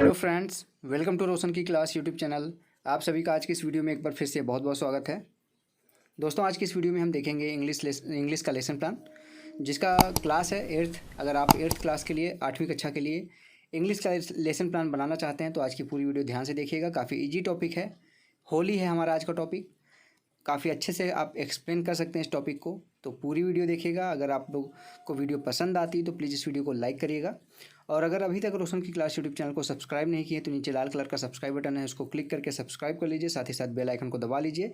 Hello friends, welcome to रोशन की class YouTube channel. आप सभी का आज की इस वीडियो में एक बार फिर से बहुत बहुत स्वागत है। दोस्तों, आज की इस वीडियो में हम देखेंगे इंग्लिश का लेसन प्लान, जिसका क्लास है एट्थ। अगर आप एट्थ क्लास के लिए 8वीं कक्षा के लिए इंग्लिश का लेसन प्लान बनाना चाहते हैं तो आज की पूरी वीडियो ध्यान से देखिएगा। काफ़ी ईजी टॉपिक है, होली है हमारा आज का टॉपिक। काफ़ी अच्छे से आप एक्सप्लेन कर सकते हैं इस टॉपिक को, तो पूरी वीडियो देखिएगा। अगर आप लोग को वीडियो पसंद आती है तो प्लीज़ इस वीडियो को लाइक करिएगा। और अगर अभी तक रोशन की क्लास यूट्यूब चैनल को सब्सक्राइब नहीं किए तो नीचे लाल कलर का सब्सक्राइब बटन है, उसको क्लिक करके सब्सक्राइब कर लीजिए। साथ ही साथ बेल आइकन को दबा लीजिए,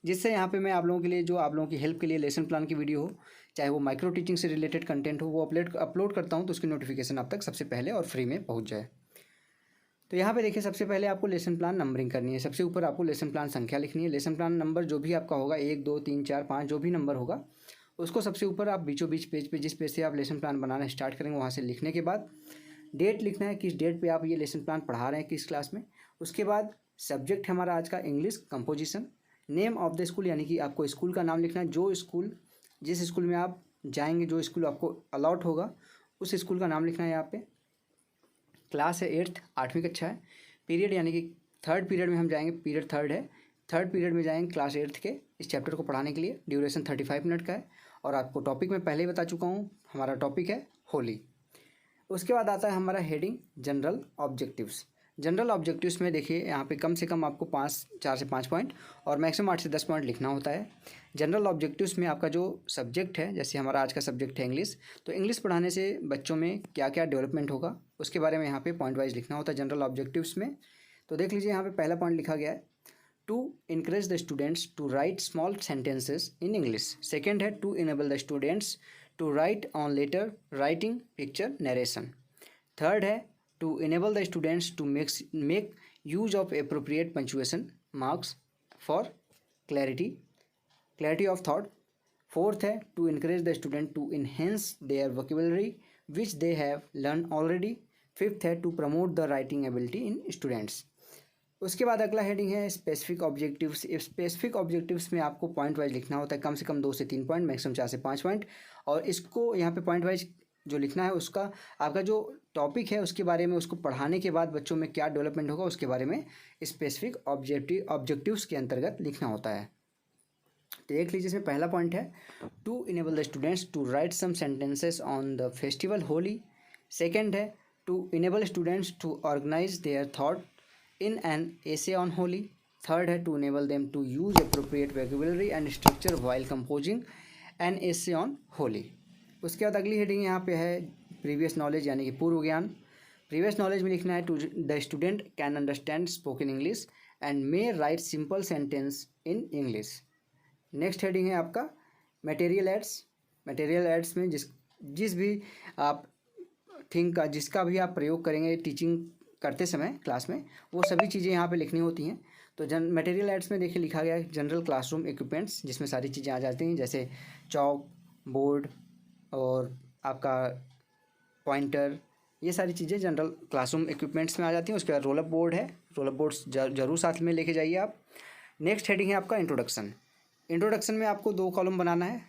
जिससे यहाँ पे मैं आप लोगों के लिए जो आप लोगों की हेल्प के लिए लेसन प्लान की वीडियो हो, चाहे वो माइक्रो टीचिंग से रिलेटेड कंटेंट हो, वो अपलोड करता हूँ तो उसकी नोटिफिकेशन आप तक सबसे पहले और फ्री में पहुँच जाए। तो यहाँ पे देखिए, सबसे पहले आपको लेसन प्लान नंबरिंग करनी है। सबसे ऊपर आपको लेसन प्लान संख्या लिखनी है। लेसन प्लान नंबर जो भी आपका होगा, 1 2 3 4 5 जो भी नंबर होगा, उसको सबसे ऊपर आप बीचों बीच पेज पे, जिस पेज से आप लेसन प्लान बनाना स्टार्ट करेंगे वहाँ से लिखने के बाद डेट लिखना है, किस डेट पे आप ये लेसन प्लान पढ़ा रहे हैं, किस क्लास में। उसके बाद सब्जेक्ट है हमारा आज का English composition. Name of the school, यानी कि आपको स्कूल का नाम लिखना है। जिस स्कूल में आप जाएंगे, जो स्कूल आपको अलॉट होगा, उस स्कूल का नाम लिखना है यहाँ पे। क्लास है एट्थ, 8वीं कक्षा है। पीरियड यानी कि थर्ड पीरियड में हम जाएंगे, पीरियड थर्ड है, थर्ड पीरियड में जाएंगे क्लास एट्थ के इस चैप्टर को पढ़ाने के लिए। ड्यूरेशन 35 मिनट का है। और आपको टॉपिक मैं पहले ही बता चुका हूँ, हमारा टॉपिक है होली। उसके बाद आता है हमारा heading general objectives. General objectives में देखिए, यहाँ पे कम से कम आपको 4 से 5 पॉइंट और मैक्सिमम 8 से 10 पॉइंट लिखना होता है। जनरल ऑब्जेक्टिव्स में आपका जो सब्जेक्ट है, जैसे हमारा आज का सब्जेक्ट है इंग्लिश, तो इंग्लिश पढ़ाने से बच्चों में क्या क्या डेवलपमेंट होगा उसके बारे में यहाँ पे पॉइंट वाइज लिखना होता है जनरल ऑब्जेक्टिव्स में। तो देख लीजिए, यहाँ पे पहला पॉइंट लिखा गया है, to encourage the students to write small sentences in English. Second है, to enable the students to write on letter writing picture narration. Third है, to enable the students to make use of appropriate punctuation marks for clarity of thought. Fourth है, to encourage the student to enhance their vocabulary which they have learn already. Fifth है, to promote the writing ability in students. उसके बाद अगला heading है specific objectives. Specific objectives में आपको point wise लिखना होता है, कम से कम 2 से 3 पॉइंट, मैक्सिमम 4 से 5 पॉइंट। और इसको यहाँ पे पॉइंट वाइज जो लिखना है, उसका आपका जो टॉपिक है उसके बारे में, उसको पढ़ाने के बाद बच्चों में क्या डेवलपमेंट होगा उसके बारे में स्पेसिफिक ऑब्जेक्टिव्स के अंतर्गत लिखना होता है। तो देख लीजिए, इसमें पहला पॉइंट है, to enable the students to write some sentences on the festival Holi. Second है, to enable students to organise their thought in an essay on Holi. Third है, to enable them to use appropriate vocabulary and structure while composing an essay on Holi. उसके बाद अगली heading यहाँ पे है previous knowledge, यानी कि पूर्व ज्ञान। प्रीवियस नॉलेज में लिखना है, to the student can understand spoken English and may write simple sentence in English. Next heading है आपका मटेरियल एड्स। मटेरियल एड्स में जिस भी आप जिसका भी आप प्रयोग करेंगे टीचिंग करते समय क्लास में, वो सभी चीज़ें यहाँ पे लिखनी होती हैं। तो मटेरियल एड्स में देखिए लिखा गया है जनरल क्लासरूम इक्विपमेंट्स, जिसमें सारी चीज़ें आ जाती हैं, जैसे चौक, बोर्ड और आपका पॉइंटर, ये सारी चीज़ें जनरल क्लासरूम इक्विपमेंट्स में आ जाती हैं। उसके बाद रोल अप बोर्ड है, रोल अप बोर्ड जरूर साथ में लेके जाइए आप। नेक्स्ट हेडिंग है आपका इंट्रोडक्शन। इंट्रोडक्शन में आपको 2 कॉलम बनाना है,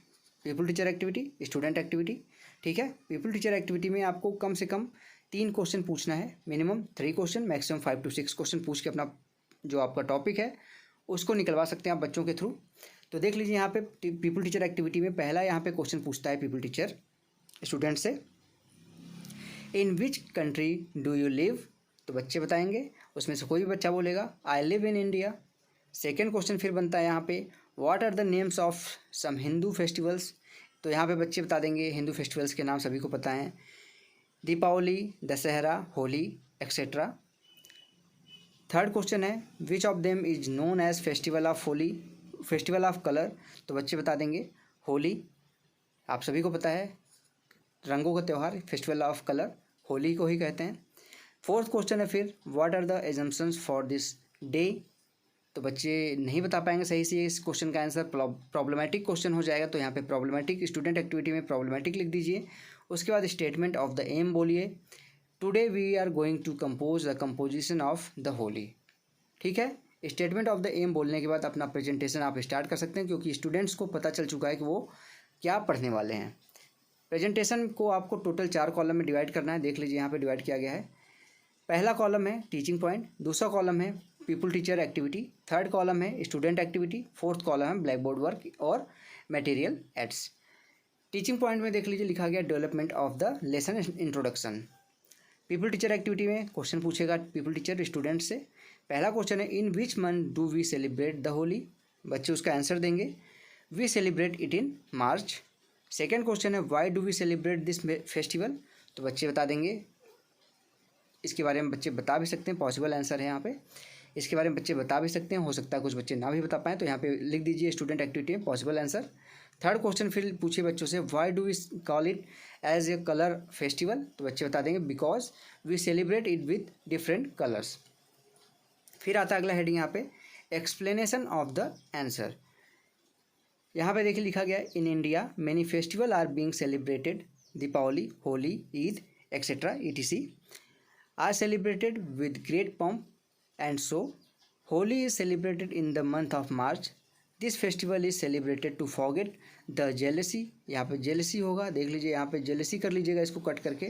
pupil teacher activity, student activity. ठीक है, पीपल टीचर एक्टिविटी में आपको कम से कम 3 क्वेश्चन पूछना है, minimum 3 question, maximum 5 to 6 question पूछ के अपना जो आपका टॉपिक है उसको निकलवा सकते हैं आप बच्चों के थ्रू। तो देख लीजिए, यहाँ पे पीपल टीचर एक्टिविटी में पहला यहाँ पे क्वेश्चन पूछता है पीपल टीचर स्टूडेंट से, in which country do you live. तो बच्चे बताएंगे, उसमें से कोई भी बच्चा बोलेगा I live in India. Second question फिर बनता है यहाँ पे, what are the names of some Hindu festivals. तो यहाँ पे बच्चे बता देंगे हिंदू फेस्टिवल्स के नाम सभी को पता हैं, Deepavali, Dussehra, Holi et cetera. Third question है, which of them is known as festival of Holi, festival of colour. तो बच्चे बता देंगे होली, आप सभी को पता है रंगों का त्यौहार, फेस्टिवल ऑफ कलर, होली को ही कहते हैं। फोर्थ क्वेश्चन है फिर, what are the assumptions for this day. तो बच्चे नहीं बता पाएंगे सही से इस क्वेश्चन का आंसर, प्रॉब्लमेटिक क्वेश्चन हो जाएगा। तो यहाँ पे प्रॉब्लमेटिक, स्टूडेंट एक्टिविटी में प्रॉब्लमेटिक लिख दीजिए। उसके बाद स्टेटमेंट ऑफ द एम बोलिए, today we are going to compose the composition of the Holi. ठीक है, स्टेटमेंट ऑफ द एम बोलने के बाद अपना प्रेजेंटेशन आप स्टार्ट कर सकते हैं, क्योंकि स्टूडेंट्स को पता चल चुका है कि वो क्या पढ़ने वाले हैं। प्रेजेंटेशन को आपको टोटल 4 कॉलम में डिवाइड करना है। देख लीजिए, यहाँ पे डिवाइड किया गया है। पहला कॉलम है टीचिंग पॉइंट, दूसरा कॉलम है pupil teacher activity, third column है स्टूडेंट एक्टिविटी, फोर्थ कॉलम है ब्लैक बोर्ड वर्क और मटेरियल एड्स। टीचिंग पॉइंट में देख लीजिए लिखा गया development of the lesson introduction. Pupil teacher activity में क्वेश्चन पूछेगा पीपल टीचर स्टूडेंट से। पहला क्वेश्चन है in which month do we celebrate the Holi, बच्चे उसका आंसर देंगे we celebrate it in March. Second question है why do we celebrate this festival, तो बच्चे बता देंगे, इसके बारे में बच्चे बता भी सकते हैं, पॉसिबल आंसर है यहाँ पे, इसके बारे में बच्चे बता भी सकते हैं, हो सकता है कुछ बच्चे ना भी बता पाएँ, तो यहाँ पे लिख दीजिए स्टूडेंट एक्टिविटी में पॉसिबल आंसर। थर्ड क्वेश्चन फिर पूछिए बच्चों से why do we call it as a colour festival, तो बच्चे बता देंगे because we celebrate it with different colours. फिर आता है अगला हेडिंग यहाँ पे एक्सप्लेनेशन ऑफ द आंसर। यहाँ पे देखिए लिखा गया in India many festival are being celebrated, Deepawali, Holi, Eid etcetera etc are celebrated with great pomp and so Holi is celebrated in the month of March. This festival is celebrated to forget the jealousy, यहाँ पे jealousy होगा, देख लीजिए यहाँ पे jealousy कर लीजिएगा इसको कट करके,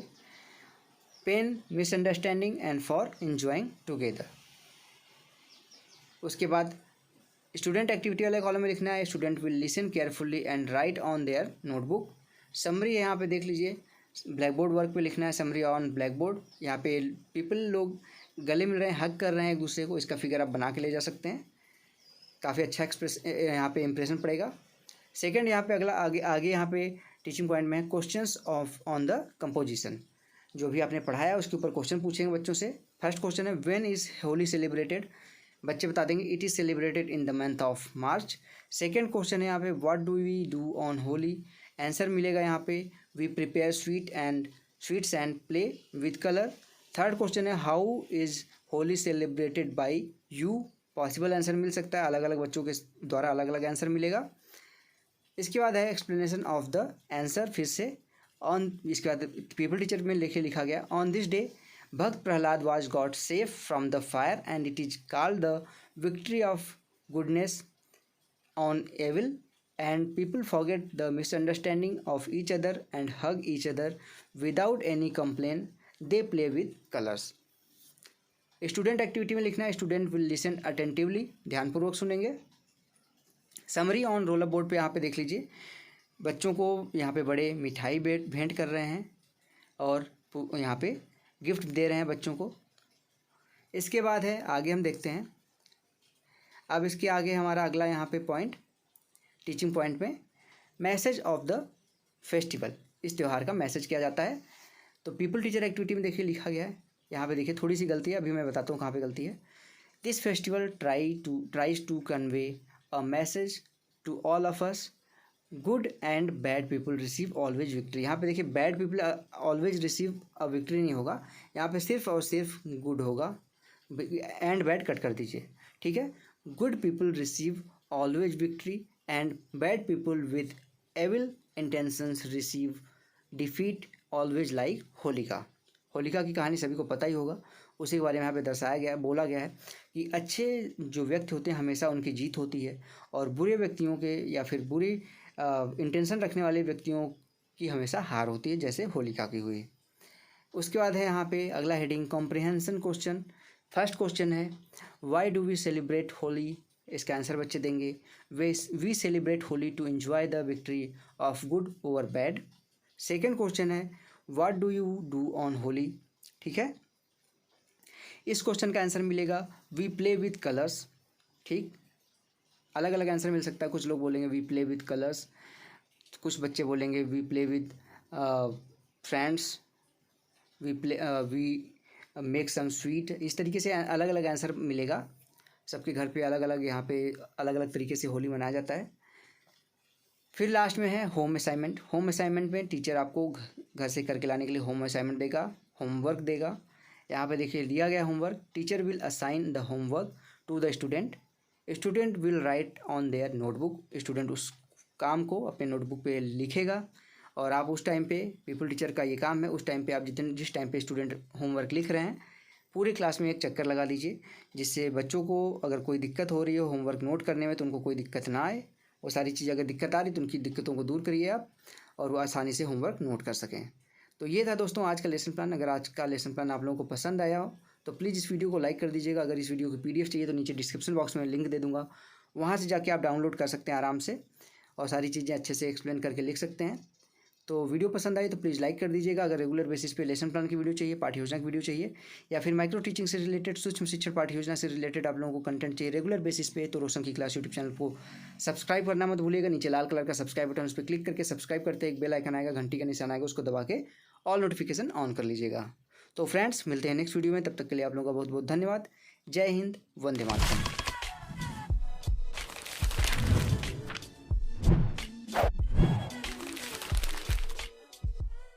pain, misunderstanding and for enjoying together। उसके बाद स्टूडेंट एक्टिविटी वाले कॉलम में लिखना है student will listen carefully and right on their notebook. Summary यहाँ पे देख लीजिए ब्लैक बोर्ड वर्क पे लिखना है समरी ऑन ब्लैक बोर्ड। यहाँ पे पीपल लोग गले मिल रहे हैं, हग कर रहे हैं एक दूसरे को, इसका फिगर आप बना के ले जा सकते हैं, काफ़ी अच्छा यहाँ पे इंप्रेशन पड़ेगा। सेकंड यहाँ पे अगला आगे यहाँ पे टीचिंग पॉइंट में है questions of on the composition, जो भी आपने पढ़ाया उसके ऊपर क्वेश्चन पूछेंगे बच्चों से। फर्स्ट क्वेश्चन है व्हेन इज़ होली सेलिब्रेटेड, बच्चे बता देंगे it is celebrated in the month of March. Second question है यहाँ पे what do we do on Holi, answer मिलेगा यहाँ पे we prepare sweets and play with colour. Third question है how is Holi celebrated by you, possible answer मिल सकता है, अलग अलग बच्चों के द्वारा अलग अलग आंसर मिलेगा। इसके बाद है एक्सप्लेनेशन ऑफ द आंसर, फिर से ऑन, इसके बाद पीपल टीचर में लिखा गया on this day Bhakt Prahlad was got safe from the fire and it is called the victory of goodness on evil and people forget the misunderstanding of each other and hug each other without any complaint, they play with colors। Student activity में लिखना है student will listen attentively, ध्यानपूर्वक सुनेंगे। Summary on roller board पे यहाँ पे देख लीजिए बच्चों को यहाँ पे बड़े मिठाई भेंट कर रहे हैं और यहाँ पे गिफ्ट दे रहे हैं बच्चों को। इसके बाद है आगे हम देखते हैं, अब इसके आगे हमारा अगला यहाँ पे पॉइंट टीचिंग पॉइंट में मैसेज ऑफ द फेस्टिवल, इस त्यौहार का मैसेज किया जाता है। तो पीपल टीचर एक्टिविटी में देखिए लिखा गया है, यहाँ पे देखिए थोड़ी सी गलती है, अभी मैं बताता हूँ कहाँ पे गलती है। This festival tries to convey a message to all of us, good and bad people receive always victory. यहाँ पे देखिए bad people always receive a victory नहीं होगा, यहाँ पे सिर्फ और सिर्फ गुड होगा, एंड बैड कट कर दीजिए, ठीक है। Good people receive always victory and bad people with evil intentions receive defeat always like Holika. Holika की कहानी सभी को पता ही होगा, उसी के बारे में यहाँ पे दर्शाया गया है, बोला गया है कि अच्छे जो व्यक्ति होते हैं हमेशा उनकी जीत होती है और बुरे व्यक्तियों के या फिर बुरी इंटेंशन रखने वाले व्यक्तियों की हमेशा हार होती है, जैसे होलिका की हुई। उसके बाद है यहाँ पे अगला heading comprehension question. First question है why do we celebrate Holi, इसका आंसर बच्चे देंगे we celebrate Holi to enjoy the victory of good over bad. Second question है what do you do on Holi, ठीक है। इस क्वेश्चन का आंसर मिलेगा वी प्ले विथ कलर्स, ठीक, अलग अलग आंसर मिल सकता है, कुछ लोग बोलेंगे वी प्ले विथ कलर्स, कुछ बच्चे बोलेंगे we play with friends, we make some sweet, इस तरीके से अलग अलग आंसर मिलेगा। सबके घर पे अलग अलग यहाँ पे अलग अलग तरीके से होली मनाया जाता है। फिर लास्ट में है होम असाइनमेंट। होम असाइनमेंट में टीचर आपको घर से करके लाने के लिए होम असाइनमेंट देगा, होमवर्क देगा। यहाँ पे देखिए दिया गया homework teacher will assign the homework to the student, student will write on their notebook, student उस काम को अपने नोटबुक पे लिखेगा और आप उस टाइम पे पीपल टीचर का ये काम है, उस टाइम पे आप जिस टाइम पे स्टूडेंट होमवर्क लिख रहे हैं पूरी क्लास में एक चक्कर लगा दीजिए, जिससे बच्चों को अगर कोई दिक्कत हो रही हो होमवर्क नोट करने में तो उनको कोई दिक्कत ना आए। वो सारी चीज़ अगर दिक्कत आ रही तो उनकी दिक्कतों को दूर करिए आप और वो आसानी से होमवर्क नोट कर सकें। तो ये था दोस्तों आज का लेसन प्लान। अगर आज का लेसन प्लान आप लोगों को पसंद आया हो तो प्लीज़ इस वीडियो को लाइक कर दीजिएगा। अगर इस वीडियो की PDF चाहिए तो नीचे डिस्क्रिप्शन बॉक्स में लिंक दे दूँगा, वहाँ से जाके आप डाउनलोड कर सकते हैं आराम से और सारी चीज़ें अच्छे से एक्सप्लेन करके लिख सकते हैं। तो वीडियो पसंद आई तो प्लीज़ लाइक कर दीजिएगा। अगर रेगुलर बेसिस पे लेसन प्लान की वीडियो चाहिए, पाठ्य योजना की वीडियो चाहिए, या फिर माइक्रो टीचिंग से रिलेटेड, सूक्ष्म शिक्षण पाठ्य योजना से रिलेटेड आप लोगों को कंटेंट चाहिए रेगुलर बेसिस पे, तो रोशन की क्लास यूट्यूब चैनल को सब्सक्राइब करना मत भूलिएगा। नीचे लाल कलर का सब्सक्राइब बटन, उस पर क्लिक करके सब्सक्राइब करते एक बेल आइकन आएगा, घंटी का निशान आएगा, उसको दबा के ऑल नोटिफिकेशन ऑन कर लीजिएगा। तो फ्रेंड्स मिलते हैं नेक्स्ट वीडियो में, तब तक के लिए आप लोगों का बहुत बहुत धन्यवाद। जय हिंद, वंदे मातरम।